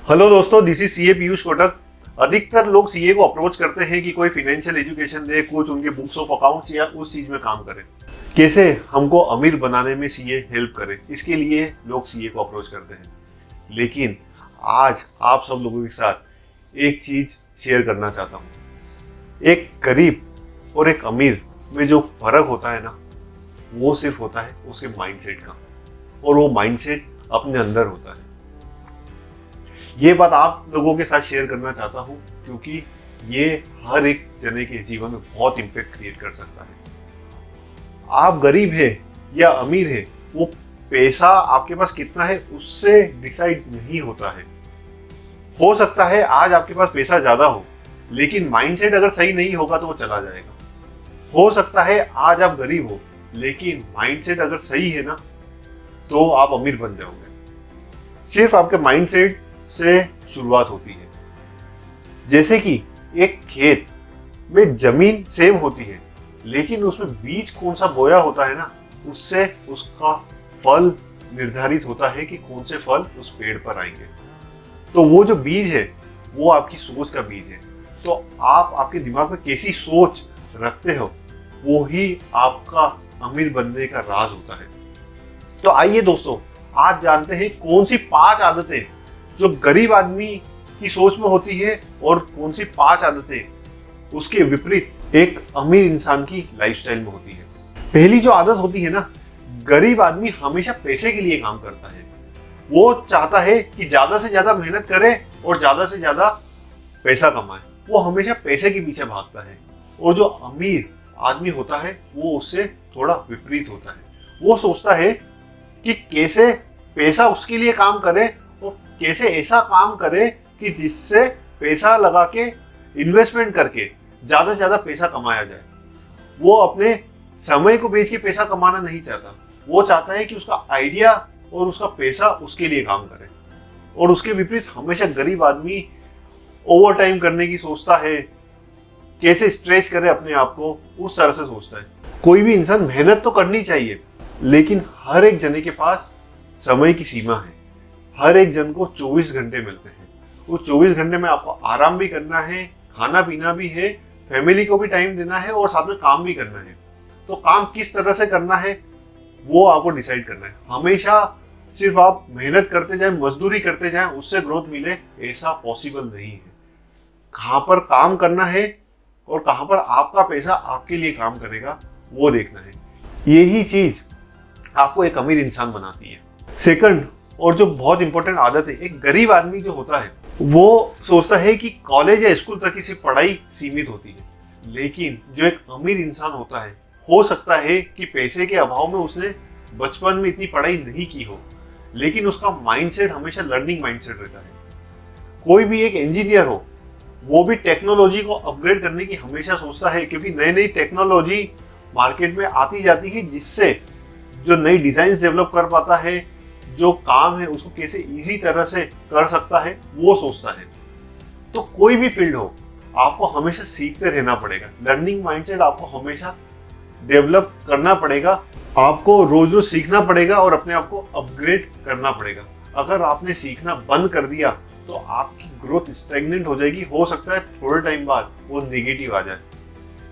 Hello दोस्तों, this is CA Piyush Kotak. अधिकतर लोग सीए को अप्रोच करते हैं कि कोई फाइनेंशियल एजुकेशन दे, कुछ उनके बुक्स ऑफ अकाउंट्स या उस चीज में काम करे। कैसे हमको अमीर बनाने में सीए हेल्प करे, इसके लिए लोग सीए को अप्रोच करते हैं। लेकिन आज आप सब लोगों के साथ एक चीज शेयर करना चाहता हूँ। एक गरीब और एक अमीर में जो फर्क होता है ना, वो सिर्फ होता है उसके माइंडसेट का, और वो माइंडसेट अपने अंदर होता है। ये बात आप लोगों के साथ शेयर करना चाहता हूं क्योंकि ये हर एक जने के जीवन में बहुत इम्पैक्ट क्रिएट कर सकता है। आप गरीब है या अमीर है, वो पैसा आपके पास कितना है उससे डिसाइड नहीं होता है। हो सकता है आज आपके पास पैसा ज्यादा हो, लेकिन माइंडसेट अगर सही नहीं होगा तो वो चला जाएगा। हो सकता है आज आप गरीब हो, लेकिन माइंडसेट अगर सही है ना, तो आप अमीर बन जाओगे। सिर्फ आपके माइंडसेट से शुरुआत होती है। जैसे कि एक खेत में जमीन सेम होती है, लेकिन उसमें बीज कौन सा बोया होता है ना, उससे उसका फल निर्धारित होता है कि कौन से फल उस पेड़ पर आएंगे। तो वो जो बीज है वो आपकी सोच का बीज है। तो आप आपके दिमाग में कैसी सोच रखते हो, वो ही आपका अमीर बनने का राज होता है। तो आइए दोस्तों, आज जानते हैं कौन सी 5 आदतें जो गरीब आदमी की सोच में होती है और कौन सी 5 आदतें उसके विपरीत एक अमीर इंसान की लाइफस्टाइल में होती है। पहली जो आदत होती है ना, गरीब आदमी हमेशा पैसे के लिए काम करता है। वो चाहता है कि ज्यादा से ज्यादा मेहनत करे और ज्यादा से ज्यादा पैसा कमाए। वो हमेशा पैसे के पीछे भागता है। और जो अमीर आदमी होता है वो उससे थोड़ा विपरीत होता है। वो सोचता है कि कैसे पैसा उसके लिए काम करे और कैसे ऐसा काम करे कि जिससे पैसा लगा के इन्वेस्टमेंट करके ज्यादा से ज्यादा पैसा कमाया जाए। वो अपने समय को बेच के पैसा कमाना नहीं चाहता। वो चाहता है कि उसका आइडिया और उसका पैसा उसके लिए काम करे। और उसके विपरीत हमेशा गरीब आदमी ओवर टाइम करने की सोचता है, कैसे स्ट्रेच करे अपने आप को, उस तरह से सोचता है। कोई भी इंसान मेहनत तो करनी चाहिए, लेकिन हर एक जने के पास समय की सीमा है। हर एक जन को 24 घंटे मिलते हैं। उस 24 घंटे में आपको आराम भी करना है, खाना पीना भी है, फैमिली को भी टाइम देना है और साथ में काम भी करना है। तो काम किस तरह से करना है वो आपको डिसाइड करना है। हमेशा सिर्फ आप मेहनत करते जाएं, मजदूरी करते जाएं, उससे ग्रोथ मिले, ऐसा पॉसिबल नहीं है। कहाँ पर काम करना है और कहाँ पर आपका पैसा आपके लिए काम करेगा, वो देखना है। यही चीज आपको एक अमीर इंसान बनाती है। सेकंड, और जो बहुत इंपॉर्टेंट आदत है, एक गरीब आदमी जो होता है वो सोचता है कि कॉलेज या स्कूल तक ही सिर्फ पढ़ाई सीमित होती है। लेकिन जो एक अमीर इंसान होता है, हो सकता है कि पैसे के अभाव में उसने बचपन में इतनी पढ़ाई नहीं की हो, लेकिन उसका माइंडसेट हमेशा लर्निंग माइंडसेट रहता है। कोई भी एक इंजीनियर हो, वो भी टेक्नोलॉजी को अपग्रेड करने की हमेशा सोचता है, क्योंकि नई नई टेक्नोलॉजी मार्केट में आती जाती है, जिससे जो नई डिजाइन डेवलप कर पाता है, जो काम है उसको कैसे इजी तरह से कर सकता है, वो सोचता है। तो कोई भी फील्ड हो, आपको हमेशा सीखते रहना पड़ेगा। लर्निंग माइंडसेट आपको हमेशा डेवलप करना पड़ेगा। आपको रोज रोज सीखना पड़ेगा और अपने आप को अपग्रेड करना पड़ेगा। अगर आपने सीखना बंद कर दिया तो आपकी ग्रोथ स्टैग्नेंट हो जाएगी। हो सकता है थोड़े टाइम बाद वो नेगेटिव आ जाए।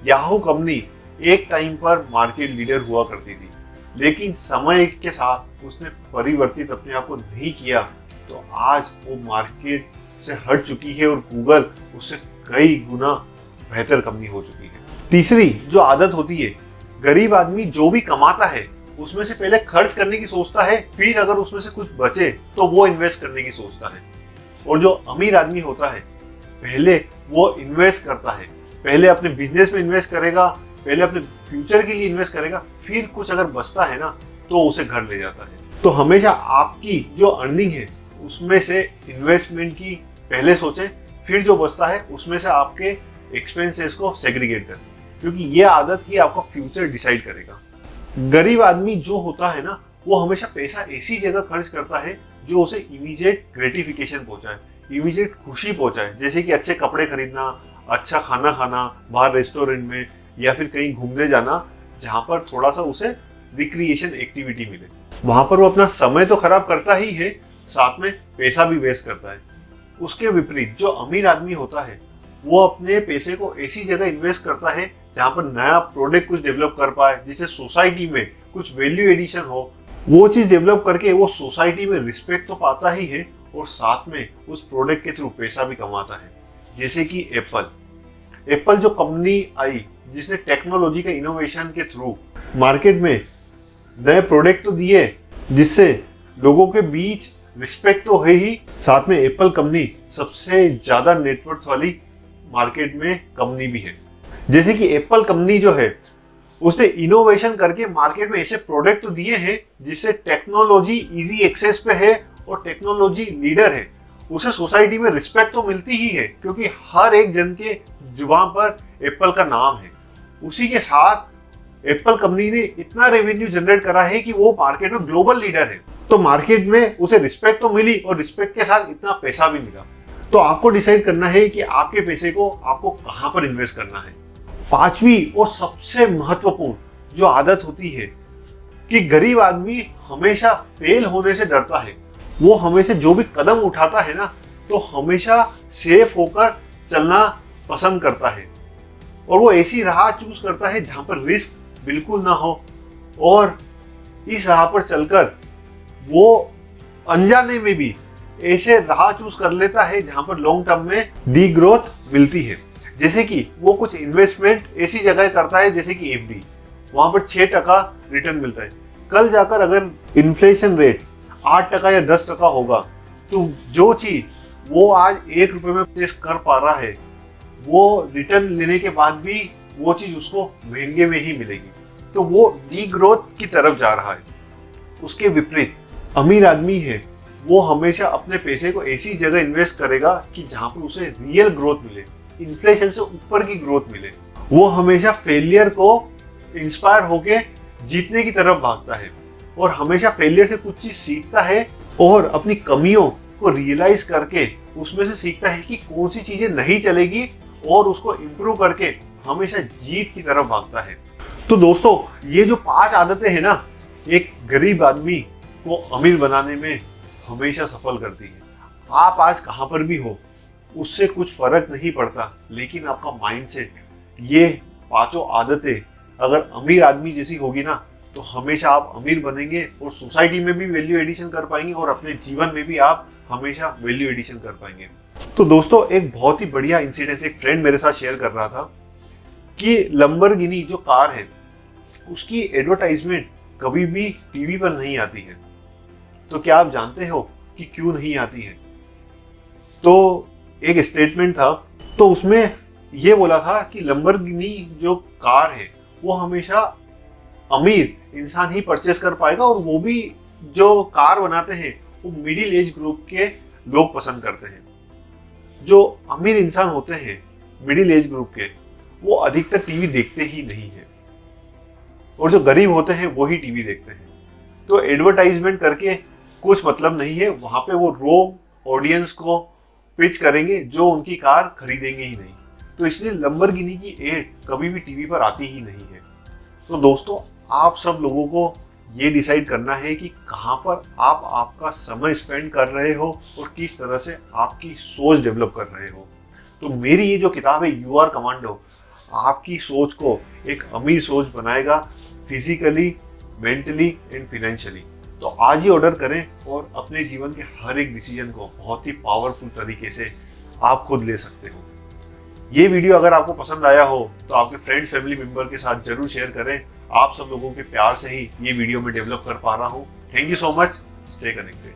याहू कंपनी एक टाइम पर मार्केट लीडर हुआ करती थी, लेकिन समय के साथ उसने परिवर्तित अपने आप को नहीं किया, तो आज वो मार्केट से हट चुकी है और गूगल उससे कई गुना बेहतर कंपनी हो चुकी है। तीसरी जो आदत होती है, गरीब आदमी जो भी कमाता है उसमें से पहले खर्च करने की सोचता है, फिर अगर उसमें से कुछ बचे तो वो इन्वेस्ट करने की सोचता है। और जो अमीर आदमी होता है, पहले वो इन्वेस्ट करता है, पहले अपने बिजनेस में इन्वेस्ट करेगा, पहले अपने फ्यूचर के लिए इन्वेस्ट करेगा, फिर कुछ अगर बचता है ना तो उसे घर ले जाता है। तो हमेशा आपकी जो अर्निंग है उसमें से इन्वेस्टमेंट की पहले सोचें, फिर जो बचता है उसमें से आपके एक्सपेंसेस को सेग्रीगेट करें, क्योंकि ये आदत ही आपका फ्यूचर डिसाइड करेगा। गरीब आदमी जो होता है ना, वो हमेशा पैसा ऐसी जगह खर्च करता है जो उसे इमीडिएट ग्रेटिफिकेशन पहुंचाए, इमीडिएट खुशी पहुंचाए। जैसे कि अच्छे कपड़े खरीदना, अच्छा खाना खाना बाहर रेस्टोरेंट में, या फिर कहीं घूमने जाना जहां पर थोड़ा सा उसे रिक्रिएशन एक्टिविटी मिले। वहां पर वो अपना समय तो खराब करता ही है, साथ में पैसा भी वेस्ट करता है। उसके विपरीत जो अमीर आदमी होता है वो अपने पैसे को ऐसी जगह इन्वेस्ट करता है जहां पर नया प्रोडक्ट कुछ डेवलप कर पाए, जिससे सोसाइटी में कुछ वैल्यू एडिशन हो। वो चीज डेवलप करके वो सोसाइटी में रिस्पेक्ट तो पाता ही है और साथ में उस प्रोडक्ट के थ्रू पैसा भी कमाता है। जैसे कि एप्पल जो कंपनी आई जिसने टेक्नोलॉजी के इनोवेशन के थ्रू मार्केट में नए प्रोडक्ट तो दिए जिससे लोगों के बीच रिस्पेक्ट तो है ही, साथ में एप्पल कंपनी सबसे ज्यादा नेटवर्थ वाली मार्केट में कंपनी भी है। जैसे कि एप्पल कंपनी जो है उसने इनोवेशन करके मार्केट में ऐसे प्रोडक्ट तो दिए हैं जिससे टेक्नोलॉजी इजी एक्सेस पे है और टेक्नोलॉजी लीडर है, उसे सोसाइटी में रिस्पेक्ट तो मिलती ही है क्योंकि हर एक जन के जुबान पर एप्पल का नाम है। उसी के साथ एप्पल कंपनी ने इतना रेवेन्यू जनरेट करा है कि वो मार्केट में ग्लोबल लीडर है, तो मार्केट में उसे रिस्पेक्ट तो मिली और रिस्पेक्ट के साथ इतना पैसा भी मिला। तो आपको डिसाइड करना है कि आपके पैसे को आपको कहां पर इन्वेस्ट करना है। पांचवी और सबसे महत्वपूर्ण जो आदत होती है कि गरीब आदमी हमेशा फेल होने से डरता है। वो हमेशा जो भी कदम उठाता है ना तो हमेशा सेफ होकर चलना पसंद करता है और वो ऐसी राह चूज करता है जहां पर रिस्क बिल्कुल ना हो, और इस राह पर चलकर वो अनजाने में भी ऐसे राह चूज कर लेता है जहां पर लॉन्ग टर्म में डी ग्रोथ मिलती है। जैसे कि वो कुछ इन्वेस्टमेंट ऐसी जगह करता है जैसे कि एफडी, वहां पर 6% रिटर्न मिलता है। कल जाकर अगर इन्फ्लेशन रेट 8% या 10% होगा तो जो चीज वो आज ₹1 में परचेस कर पा रहा है वो रिटर्न लेने के बाद भी वो चीज उसको महंगे में ही मिलेगी, तो वो डी ग्रोथ की तरफ जा रहा है। उसके विपरीत अमीर आदमी है वो हमेशा अपने पैसे को ऐसी जगह इन्वेस्ट करेगा कि जहां पर उसे रियल ग्रोथ मिले, इन्फ्लेशन से ऊपर की ग्रोथ मिले। वो हमेशा फेलियर को इंस्पायर होके जीतने की तरफ भागता है और हमेशा फेलियर से कुछ चीज सीखता है और अपनी कमियों को रियलाइज करके उसमें से सीखता है कि कौन सी चीजें नहीं चलेगी और उसको इम्प्रूव करके हमेशा जीत की तरफ भागता है। तो दोस्तों ये जो 5 आदतें हैं ना, एक गरीब आदमी को अमीर बनाने में हमेशा सफल करती है। आप आज कहां पर भी हो उससे कुछ फर्क नहीं पड़ता, लेकिन आपका माइंडसेट, ये 5 आदतें अगर अमीर आदमी जैसी होगी ना तो हमेशा आप अमीर बनेंगे और सोसाइटी में भी वैल्यू एडिशन कर पाएंगे और अपने जीवन में भी आप हमेशा वैल्यू एडिशन कर पाएंगे। तो दोस्तों एक बहुत ही बढ़िया इंसिडेंस एक फ्रेंड मेरे साथ शेयर कर रहा था कि लंबरगिनी जो कार है उसकी एडवर्टाइजमेंट कभी भी टीवी पर नहीं आती है। तो क्या आप जानते हो कि क्यों नहीं आती है? तो एक स्टेटमेंट था, तो उसमें यह बोला था कि लंबरगिनी जो कार है वो हमेशा अमीर इंसान ही परचेस कर पाएगा और वो भी जो कार बनाते हैं वो मिडिल एज ग्रुप के लोग पसंद करते हैं। जो अमीर इंसान होते हैं मिडिल एज ग्रुप के वो अधिकतर टीवी देखते ही नहीं है और जो गरीब होते हैं वो ही टीवी देखते हैं। तो एडवर्टाइजमेंट करके कुछ मतलब नहीं है, वहां पे वो रोंग ऑडियंस को पिच करेंगे जो उनकी कार खरीदेंगे ही नहीं। तो इसलिए लंबरगिनी की एड कभी भी टीवी पर आती ही नहीं है। तो दोस्तों आप सब लोगों को ये डिसाइड करना है कि कहां पर आप आपका समय स्पेंड कर रहे हो और किस तरह से आपकी सोच डेवलप कर रहे हो। तो मेरी ये जो किताब है यू आर कमांडो आपकी सोच को एक अमीर सोच बनाएगा, फिजिकली, मेंटली एंड फाइनेंशियली। तो आज ही ऑर्डर करें और अपने जीवन के हर एक डिसीजन को बहुत ही पावरफुल तरीके से आप खुद ले सकते हो। ये वीडियो अगर आपको पसंद आया हो तो आपके फ्रेंड्स फैमिली मेंबर के साथ जरूर शेयर करें। आप सब लोगों के प्यार से ही ये वीडियो में डेवलप कर पा रहा हूँ। Thank you so much. Stay connected.